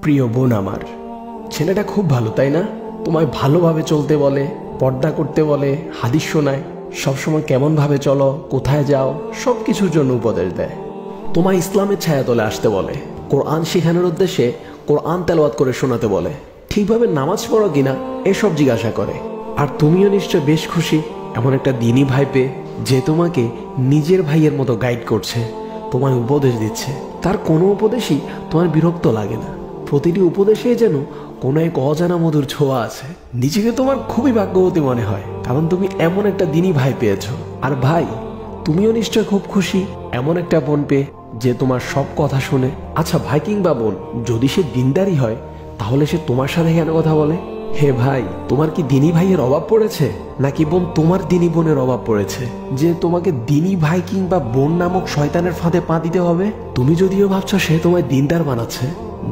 প্রিয় বোন আমার, ছেলেটা খুব ভালো তাই না? তোমায় ভালোভাবে চলতে বলে, পর্দা করতে বলে, হাদিস শোনায়, সবসময় কেমনভাবে চলো, কোথায় যাও, সব কিছুর জন্য উপদেশ দেয়। তোমায় ইসলামের ছায়াতলে আসতে বলে, কোরআন শেখানোর উদ্দেশ্যে কোরআন তেলাওয়াত করে শোনাতে বলে, ঠিকভাবে নামাজ পড়ো কিনা এসব জিজ্ঞাসা করে। আর তুমিও নিশ্চয় বেশ খুশি এমন একটা দিনই ভাই পেয়ে, যে তোমাকে নিজের ভাইয়ের মতো গাইড করছে, তোমায় উপদেশ দিচ্ছে। তার কোনো উপদেশই তোমার বিরক্ত লাগে না, প্রতিটি উপদেশে যেন কোনো এক অজানা মধুর ছোঁয়া আছে। নিজেকে তোমার খুবই ভাগ্যবতী মনে হয়, কারণ তুমি এমন একটা দিনই ভাই পেয়েছো। আর ভাই, তুমিও নিশ্চয় খুব খুশি এমন একটা বোন পেয়ে, যে তোমার সব কথা শুনে। আচ্ছা ভাই কিংবা বোন, যদি সে দিনদারি হয় তাহলে সে তোমার সাথে কেন কথা বলে? হে ভাই, তোমার কি দিনী ভাইয়ের অভাব পড়েছে, নাকি বোন তোমার দিনী বোনের অভাব পড়েছে যে তোমাকে দিনী ভাই কিংবা বোন নামক শয়তানের ফাঁদে পা দিতে হবে? তুমি যদিও ভাবছো সে তোমায় দিনদার বানাচ্ছে,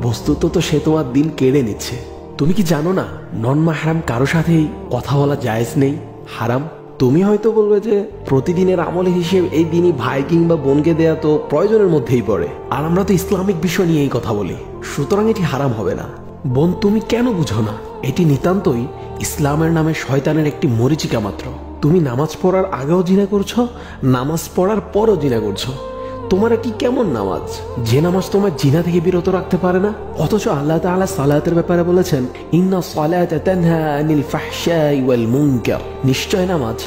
বস্তুত তো সে তোমার দিন কেড়ে নিচ্ছে। তুমি কি জানো না নন মাহরাম কারো সাথেই কথা বলা জায়েজ নেই, হারাম? তুমি হয়তো বলবে যে প্রতিদিনের আমল হিসেবে এই দিনই ভাই কিংবা বোনকে দেয়া তো প্রয়োজনের মধ্যেই পড়ে, আর আমরা তো ইসলামিক বিষয় নিয়েই কথা বলি, সুতরাং এটি হারাম হবে না। বোন, তুমি কেন বুঝো না? এটি নিতান্তই ইসলামের নামে শয়তানের একটি মরিচিকা মাত্র। তুমি নামাজ পড়ার আগেও জিনা করছো, নামাজ পড়ার পরও জিনা করছো। তোমার এটি কেমন নামাজ, যে নামাজ তোমার জিনা থেকে বিরত রাখতে পারে না? অথচ আল্লাহ তাআলা সালাতের ব্যাপারে বলেছেন, ইন্না সালাতা তানহা আনিল ফাহশাই ওয়াল মুনকার। নিশ্চয় নামাজ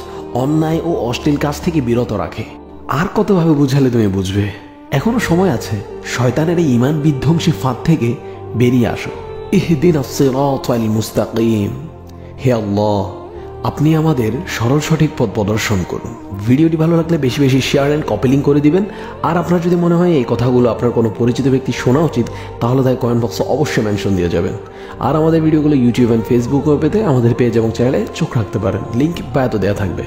অন্যায় ও অশ্লীল কাজ থেকে বিরত রাখে। আর কতভাবে বুঝালে তুমি বুঝবে? এখনো সময় আছে, শয়তানের এই ঈমান বিধ্বংসী ফাঁদ থেকে বেরিয়ে আসো। ইহদিনাস সিরাতাল মুস্তাকিম। হে আল্লাহ, আপনি আমাদের সরল সঠিক পথ প্রদর্শন করুন। ভিডিওটি ভালো লাগলে বেশি বেশি শেয়ার এন্ড কপি লিংক করে দিবেন। আর আপনার যদি মনে হয় এই কথাগুলো আপনার কোনো পরিচিত ব্যক্তি শোনা উচিত, তাহলে তাই কমেন্ট বক্সে অবশ্যই মেনশন দিয়ে যাবেন। আর আমাদের ভিডিওগুলো ইউটিউব এন্ড ফেসবুকে পেতে আমাদের পেজ এবং চ্যানেলে চোখ রাখতে পারেন, লিংক বায়োতে দেওয়া থাকবে।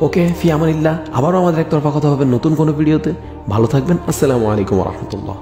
ওকে, ফি আমানিল্লাহ। আবারও আমাদের একতরফা কথা হবে নতুন কোনো ভিডিওতে। ভালো থাকবেন। আসসালামু আলাইকুম ওয়া রাহমাতুল্লাহ।